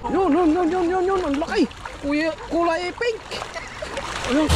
Yun, ang laki. Kulay pink. Ayun.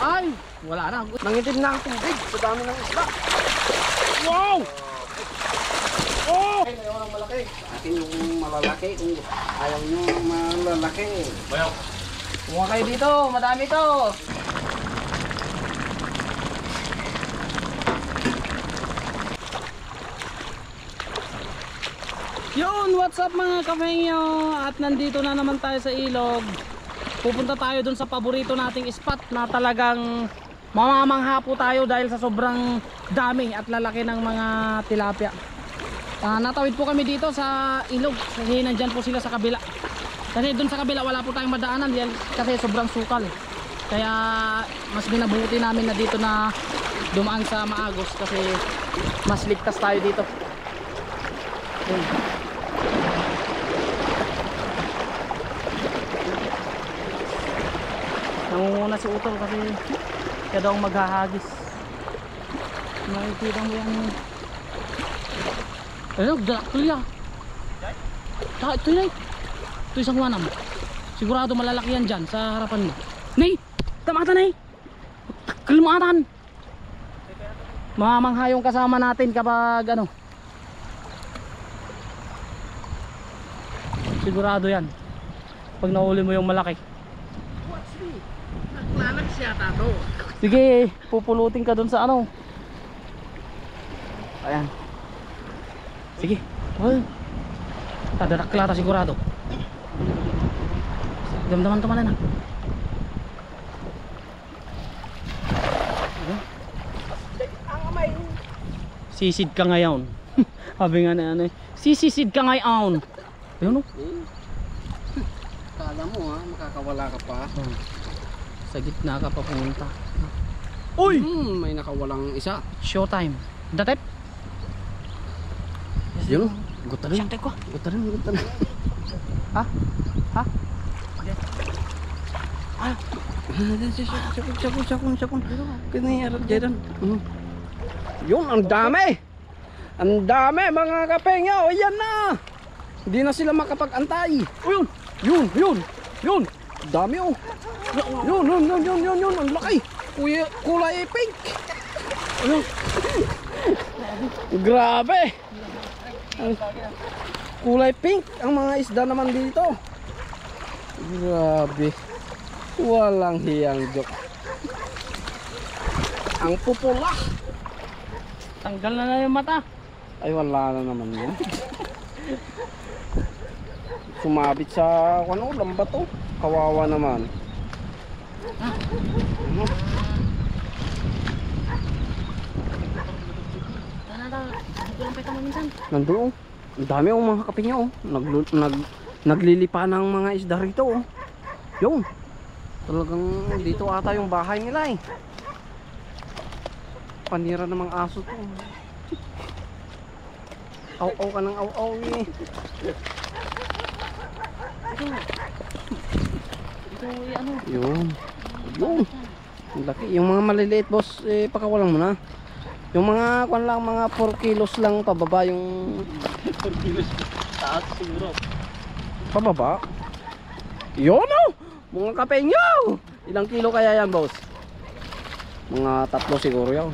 Ay, wala na. Nangitim na ang tubig sa dami ng isda. Wow! Oh! Ayaw ng malaki. Atin yung malalaki. Kung ayaw nyo malalaki. Bayaw. Kumuha kayo dito. Madami to. Yun, what's up mga kamengyo? At nandito na naman tayo sa ilog. Pupunta tayo dun sa paborito nating spot na talagang mamamangha po tayo dahil sa sobrang dami at lalaki ng mga tilapia. Natawid po kami dito sa ilog kasi nandyan po sila sa kabila. Kasi dun sa kabila wala po tayong madaanan dahil kasi sobrang sukal. Kaya mas binabuti namin na dito na dumaan sa Maagos kasi mas ligtas tayo dito. Nangunguna si Utol kasi kaya daw maghahagis. Makikita mo yan. Ayun, dalaktulya. Ito yun. Ito isang wanam. Sigurado malalaki yan dyan sa harapan mo. Nay! Tamatan nay! Kalmatan! Mamangha yung kasama natin kapag ano. Sigurado yan. Pag nahuli mo yung malaki. Naglalag siya tato. Sige, pupulutin ka dun sa ano. Ayan. Sige. Ay. Tadaraklata sigurado. Damdaman tumalan na. Sisid ka ngayon. Sabi nga na ano eh. Sisisid ka ngayon. Ayun o. Kala mo ha, makakawala ka pa. Sa gitna ka pa pumunta. Uy! May nakawalang isa. Showtime. Datep? Yun o. Guta rin. Guta rin. Ha? Ha? Ah! Sakun. Kinayarap dyan. Yun, ang dami! Ang dami mga kapengyo. Ayan na! Hindi na sila makapag-antay. Yun. Dami oh. Yun. Ang laki. Kulay pink. Ayun. Grabe. Kulay pink ang mga isda naman dito. Grabe. Walang hiyang joke. Ang pupula. Tanggal na yung mata. Ay wala na naman yun. Sumabit sa ano, lambat oh. Kawawa naman. Nandoon oh. Ang dami oh mga kapingyo oh. Naglilipa ng mga isda rito oh. Yung talagang dito ata yung bahay nila eh. Panira ng mga aso to. Aw-aw ka ng aw-aw eh. Yun. Ang laki. Yung mga maliliit boss eh, pakawalan mo na. Yung mga kwan lang, mga 4 kilos lang pababa yung 4 kilos taas siguro. Pababa? Yun oh! Mga kapengyo! Ilang kilo kaya yan boss? Mga 3 siguro yan.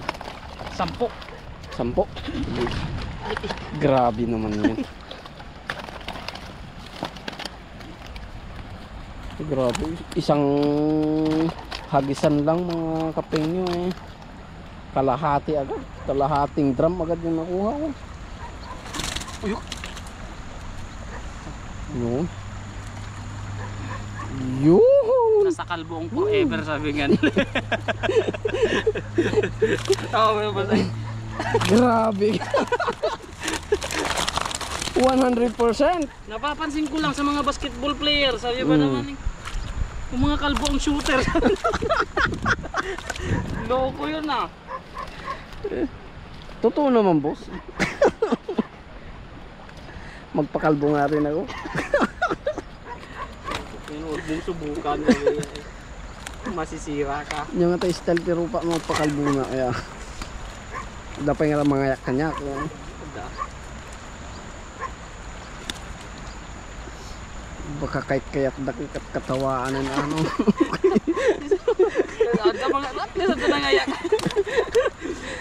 10. Grabe naman yun. Grabe, isang hagisan lang mga kapengyo eh. Kalahati agad, kalahating drum agad yung nakuha ko. Uyok. Yun. Nasa kalbuong forever sabi nga nila. Grabe. 100%. Napapansin ko lang sa mga basketball player, sabi ba naman eh. Yung mga kalbuong shooter. Loko yun ah. Totoo naman boss. Magpakalbo nga rin ako. Pinood din subukan. Masisira ka. Yung nga tayo style pero pa mga pakalbuna kaya dapat nga mga yak kanya kung baka kahit kayak dakikat katawaan na ano.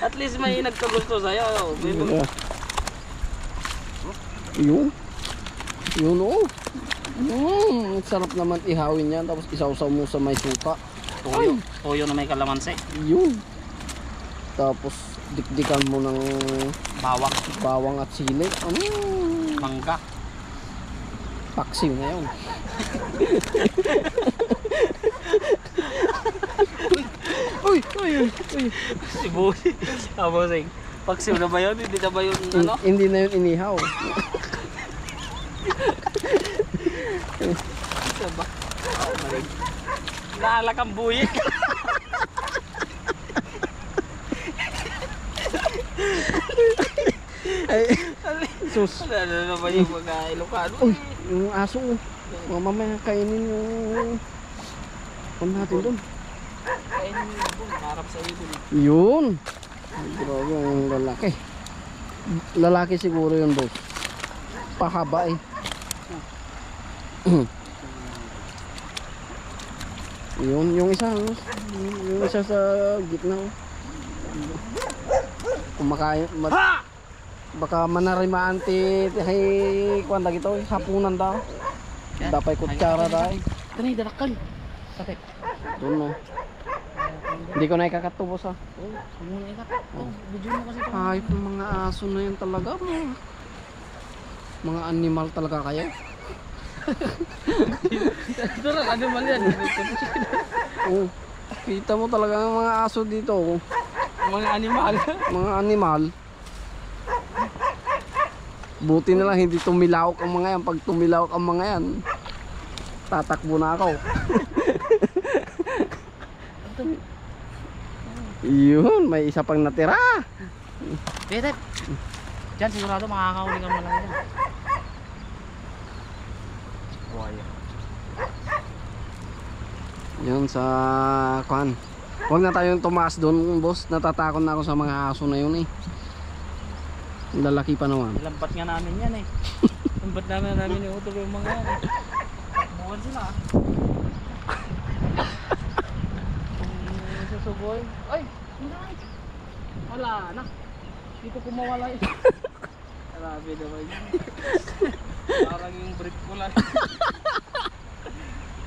At least may nagkagusto sa'yo. Yun. Yun oh. Sarap naman ihawin yan tapos isawsaw mo sa may suka. Toyo. Toyo na may kalamansi. Yun. Tapos dikdikan mo ng bawang at sili. Mangga. Paksiw na yun. Uy. Si Bossing. Bossing. Paksiw na ba yun? Hindi na ba yun ano? Hindi na yun inihaw. Saba. Naalak ang buyik. Ay, sus. Ano na ba yung mga Ilocano? Uy, yung aso. Mamaya kainin yung natin doon. Kainin yung ibon. Harap sa ibon. Yun. Grabe yung lalaki. Lalaki siguro yun, boss. Pahaba eh. Yun, yung isa. Yung isa sa gitna. Kumakain. Baka manarimaan ti hay kuan lagi to hapunan daw. Dapat kutsara daw. Tanay darakal. Sakit. Doon no. Hindi ko na ikakatubos ha. Ano na ikat? Video mo kasi ito. Kahit mga aso na yun talaga mo. Mga animal talaga kayo. Ito lang, animal yan. Oh, kita mo talaga ang mga aso dito. Mga animal. Mga animal. Buti na lang hindi tumilawak ang mga yan. Pag tumilawak ang mga yan, tatakbo na ako. Yun, may isa pang natira. Bete. Diyan sigurado makakahuli ka malaki dyan. Buhaya. Yun sa kuan. Huwag na tayong tumaas doon, boss. Natatakot na ako sa mga aso na yun eh. Lalaki pa naman. Lampat nga namin yan eh. Lampat namin yung utol yung mga yan eh. Buwan sila ah. Susuboy. Ay! Wala na. Hindi ko kumawala yun. Grabe naman yun. Parang yung brief ko lang.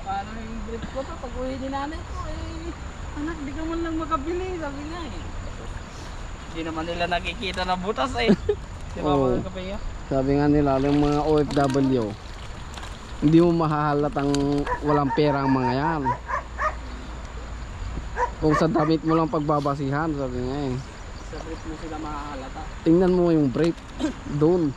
Parang yung brief ko to. Pag uwi ni nanay ko eh. Anak, di ka man lang makabili. Sabi nga eh. Hindi naman nila nakikita na butas eh. Di ba Oo. mga kapaya? Sabi nga nila, yung mga OFW, hindi mo mahahalatang walang pera ang mga yan. Kung sa damit mo lang pagbabasihan, sabi nga eh. Sa brief mo sila makakalata. Tingnan mo yung brief doon.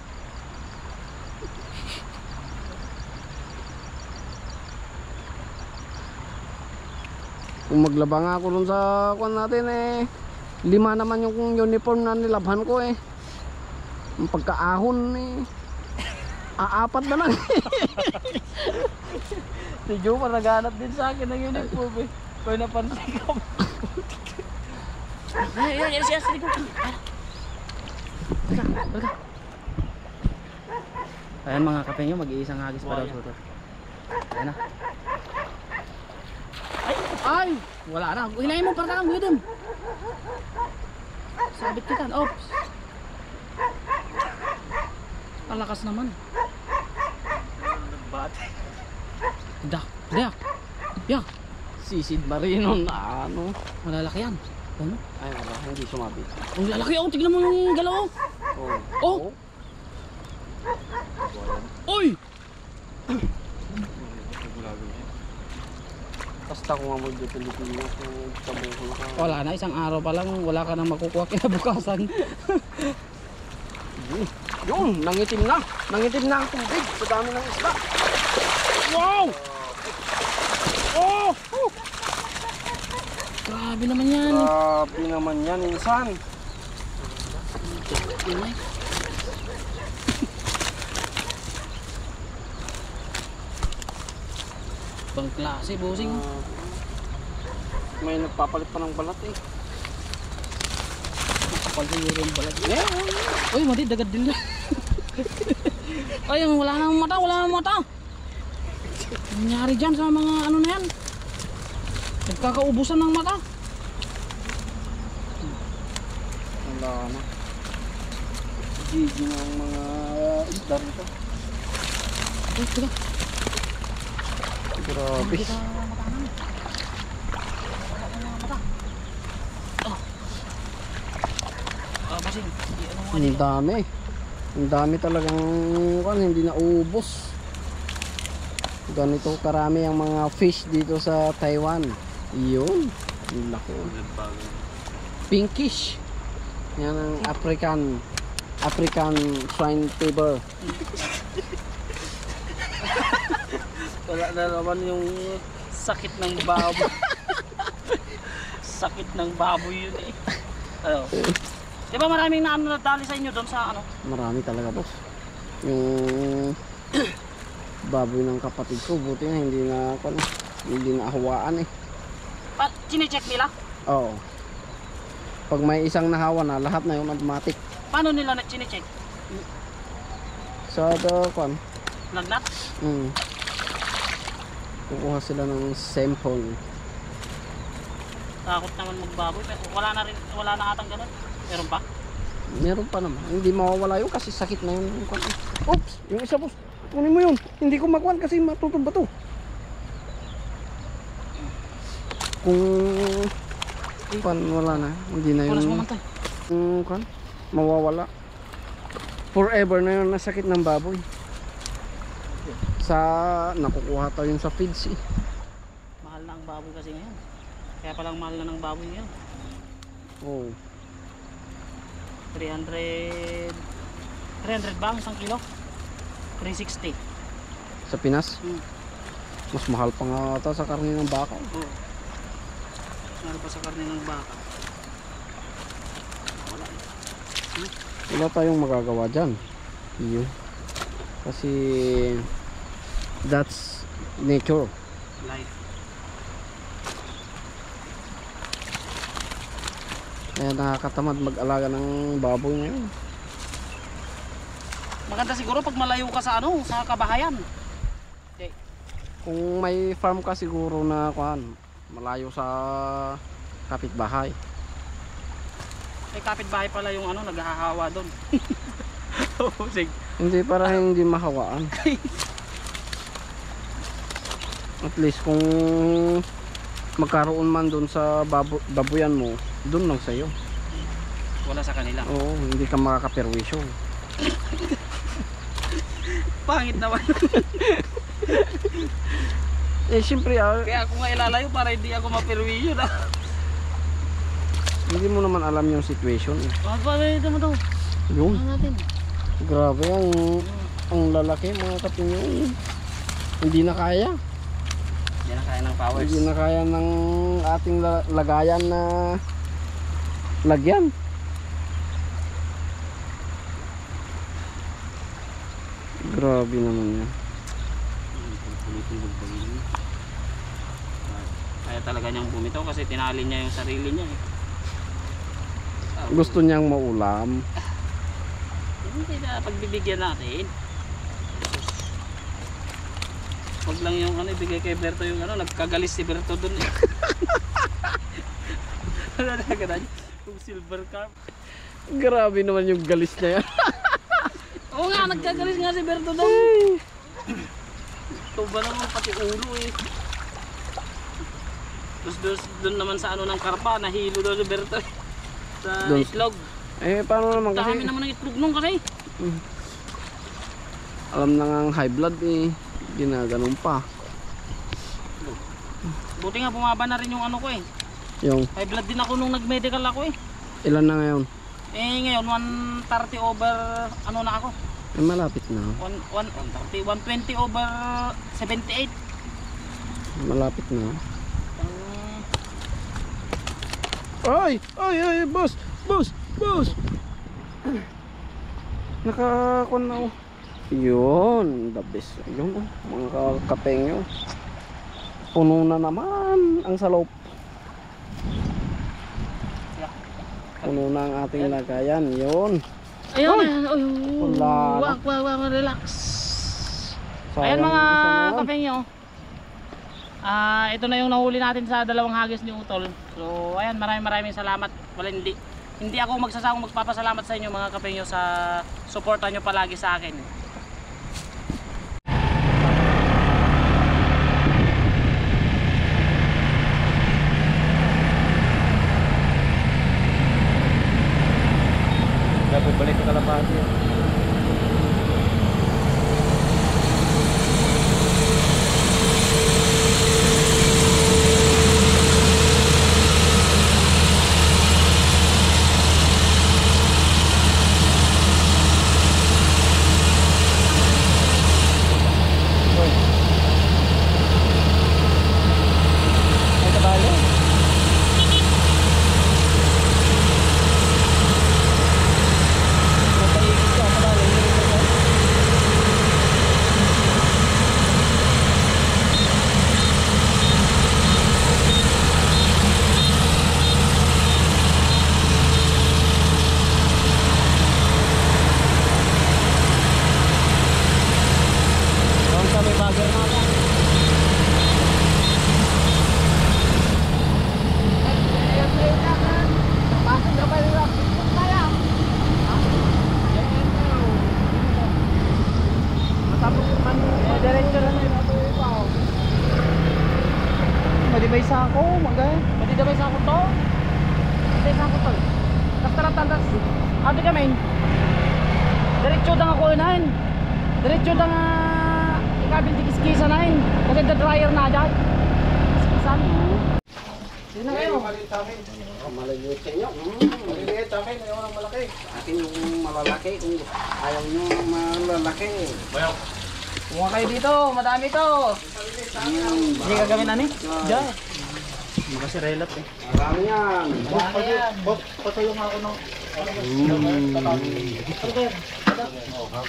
Kung maglaba nga ako dun sa kuwan natin eh, 5 naman yung uniform na nilabhan ko eh. Ang pagkaahon eh, 4 na lang. Si Joe pa naghanap din sa akin ng uniform eh. Kaya napansin ko. Yan siya sa likod. Ayan mga kape nyo, mag-iisang hagis pa daw sa. Ayan na. Ay! Wala na. Hinayin mo para kang gudom. Sabit kita. Oops. Palakas naman. Nagbate. Dak. Ya. Sisid marino na ano. Malalaki yan. Ano? Ay wala, hindi sumabit. Ang lalaki oh. Tignan mo yung galaw oh. Oh. Oy! Basta ko nga mag-Pilipinas sa buho ka. Wala na, isang araw pa lang, wala ka nang makukuha kinabukasan. Yun, nangitim na. Nangitim na ang tubig sa dami ng isda. Wow! Oh! Grabe naman yan. Grabe naman yan, insan. Bang klase, bossing. May nagpapalit pa ng balat eh. Kapal siguro yung balat. Uy, mati, dagad din na. Ay, wala nang mata, wala nang mata. Ano nangyari dyan sa mga ano na yan? Nagkakaubusan ng mata. Wala na. GG na ang mga isda rito. Ay, teka. Grabe. Hindi ka matahanan. Wala ka mga mata. Basing. Ano mo Ang dami. Ang dami talagang hindi na ubos. Ganito karami ang mga fish dito sa Taiwan. Yun. Ang laki. Pinkish. Yan ang African swine fever. Wala na naman yung sakit ng baboy. Sakit ng baboy yun eh. Ano? Di ba maraming nadali sa inyo doon sa ano? Marami talaga, boss. Yung baboy ng kapatid ko, buti na hindi na ahawaan eh. Chine-check nila? Oo. Pag may isang nahawa na, lahat na yung automatic. Paano nila na-chine-check? Sa Lagnat? kukuha sila ng sample. Takot naman magbaboy. Pero wala na atang ganun. Meron pa? Meron pa naman. Hindi mawawala yun kasi sakit na yun. Oops! Yung isa, boss. Kunin mo yun. Hindi ko makuha kasi matutong ba to? Kung wala na. Hindi na yun. Kulas mo man tayo. Mawawala. Forever na yun na sakit ng baboy. Nakukuha tayo yun sa feeds eh. Mahal na ang baboy kasi ngayon. Kaya palang mahal na ng baboy ngayon. Oh. 300 ba ang isang kilo? 360. Sa Pinas? Mas mahal pa nga ata sa karne ng baka. Oo. Mahal pa sa karne ng baka. Wala tayong magagawa dyan. Iyo. Kasi that's nature. Life. Kaya nakakatamad mag-alaga ng baboy ngayon. Maganda siguro pag malayo ka sa ano, sa kabahayan. Okay. Kung may farm ka siguro na malayo sa kapitbahay. May kapitbahay pala yung ano, naghahawa doon. Oo, sige. Hindi para hindi mahawaan. At least kung magkaroon man doon sa babuyan mo, doon lang sa'yo. Wala sa kanila. Oo, hindi ka makakaperwisyo. Pangit naman. Siyempre Kaya ako nga ilalayo para hindi ako mapirwiyo na. hindi mo naman alam yung situation eh. Paano mo daw? Yun, Ano natin? grabe ang lalaki mga kapinyo. Hindi na kaya. Hindi na kaya ng powers. Hindi na kaya ng ating lagayan na lagyan. Grabe naman yan. Kaya talaga niyang bumitaw kasi tinali niya yung sarili niya eh. Gusto niyang maulam. Hindi na pagbibigyan natin. Wag lang yung ano, ibigay kay Berto yung ano, nagkagalis si Berto dun eh. Ano na ganun? Yung silver carp. Grabe naman yung galis na yan. Oo nga, nagkagalis nga si Berto dun. Tuba naman pati ulo eh. Tapos doon naman sa ano ng karpa, nahilo daw si Berto eh. Sa Dun. itlog. Paano naman kasi? Dami naman ng itlog nung kasi. Alam na nga ang high blood eh. Ginaganon pa. Buti nga bumaba na rin yung ano ko eh. Yung High blood din ako nung nag-medical ako eh. ilan na ngayon? Ngayon 130 over ano na ako. Malapit na. 130, 120 over 78. Malapit na. Ay, boss. Nakakuan na oh. Yun, the best. Yun, mga kapeng yun. Puno na naman ang salop. Puno na ang ating lagayan. Yun. Ayun. Wala na. Wag, relax. Sayang Ayan mga isa na yan. kapengyo. Ito na yung nahuli natin sa dalawang hagis ni Utol. So ayan, maraming salamat. Wala, hindi ako magsasawang magpapasalamat sa inyo mga kapengyo sa suporta nyo palagi sa akin. Dapat balik ke kalapati. Madibay sa ako, magay. Matidabay sa akong to. Matidabay sa akong to. Tas. Ate kami. Diretso dang ako inahin. Diretso dang ikabing tikis-kisa na yun. Maganda dryer na dyan. Kiskisan. Sige na kayo. Maliliit sa inyo. Maliliit sa akin, ayaw ng malaki. Akin yung malalaki. Kung ayaw nyo malalaki. Bayaw. Kumuha kayo dito. Madami to. Hindi ka gawin ani? Diyan. Kasi relat eh. Marami yan. Patuloy nga ako ng...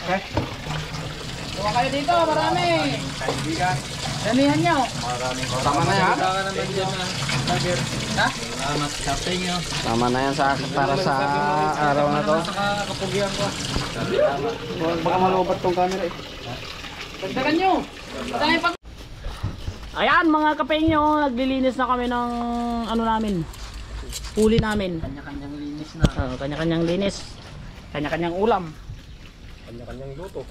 Okay. Kumuha kayo dito. Marami. Damihan nyo. Tama na yan. Ha? Tama na yan para sa araw na to. Kapugian ko. Baka malubat tong camera eh. Dagdagan nyo. Madami pag... Ayan mga kapengyo. Naglilinis na kami ng ano namin. Huli namin. Kanya-kanyang linis na. Kanya-kanyang linis. Kanya-kanyang ulam. Kanya-kanyang luto.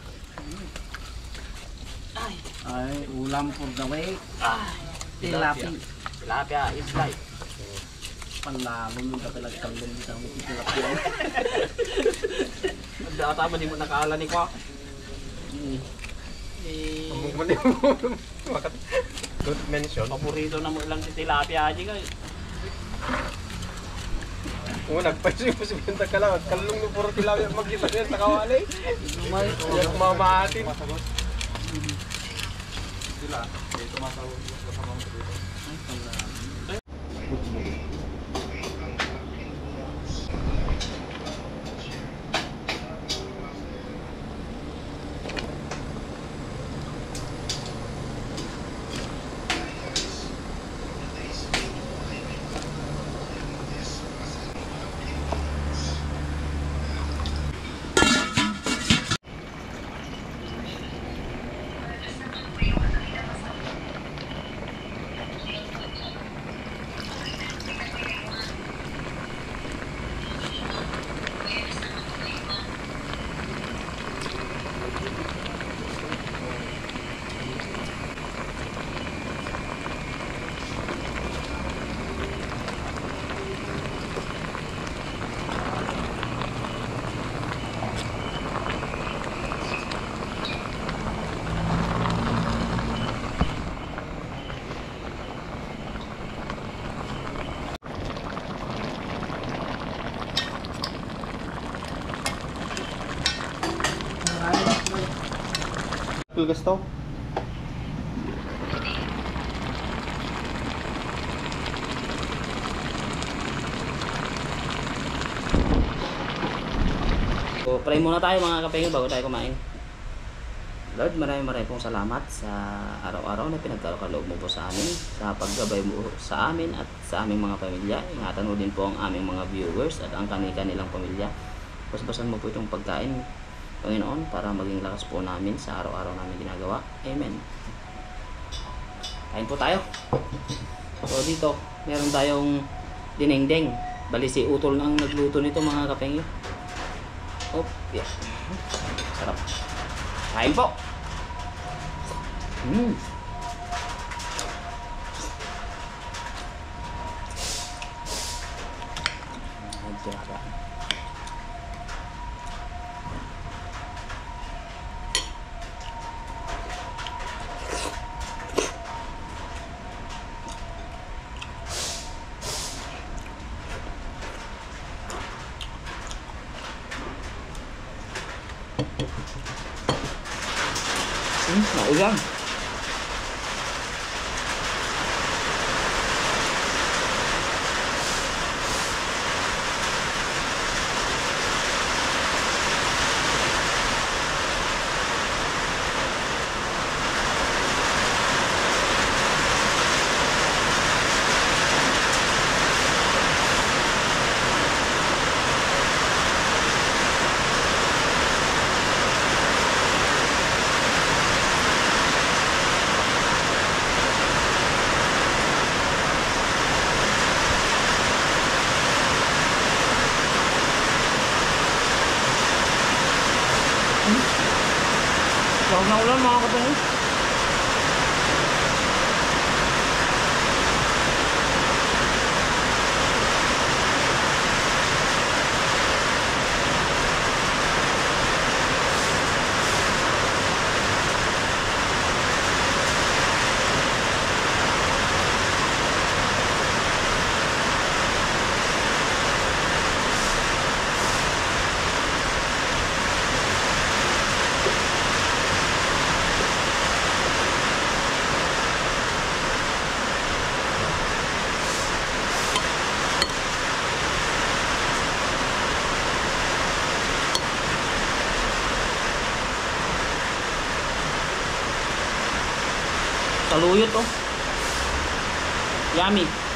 Ay, ulam for the way. Tilapia. Tilapia is life. Panlalong yung kapilagkalong dito ang tilapia. Data mo di mo nakaala ni ko. Good mention. Paborito na mo lang si tilapia aja kay. Kung nagpansin mo si Benta ka lang, kalong mo puro tilapia magkita yan sa kawali. Lumay. Kaya kumamaatin. Sila, tumatawag kasama mo dito. Gusto? So, pray muna tayo mga kapengyo bago tayo kumain. Lord, maraming pong salamat sa araw-araw na pinagkaloob mo po sa amin, sa paggabay mo sa amin at sa aming mga pamilya. Ingatan mo din po ang aming mga viewers at ang kanilang pamilya. Basbasan mo po itong pagkain, Panginoon, para maging lakas po namin sa araw-araw namin ginagawa. Amen. Kain po tayo. So dito, meron tayong dinengdeng. Bali si Utol na ang nagluto nito mga kapengyo. Oh, yeah. Sarap. Kain po. Mm. Maulang. Huwag na ulan mga kapatid. Saluyot oh. Yummy.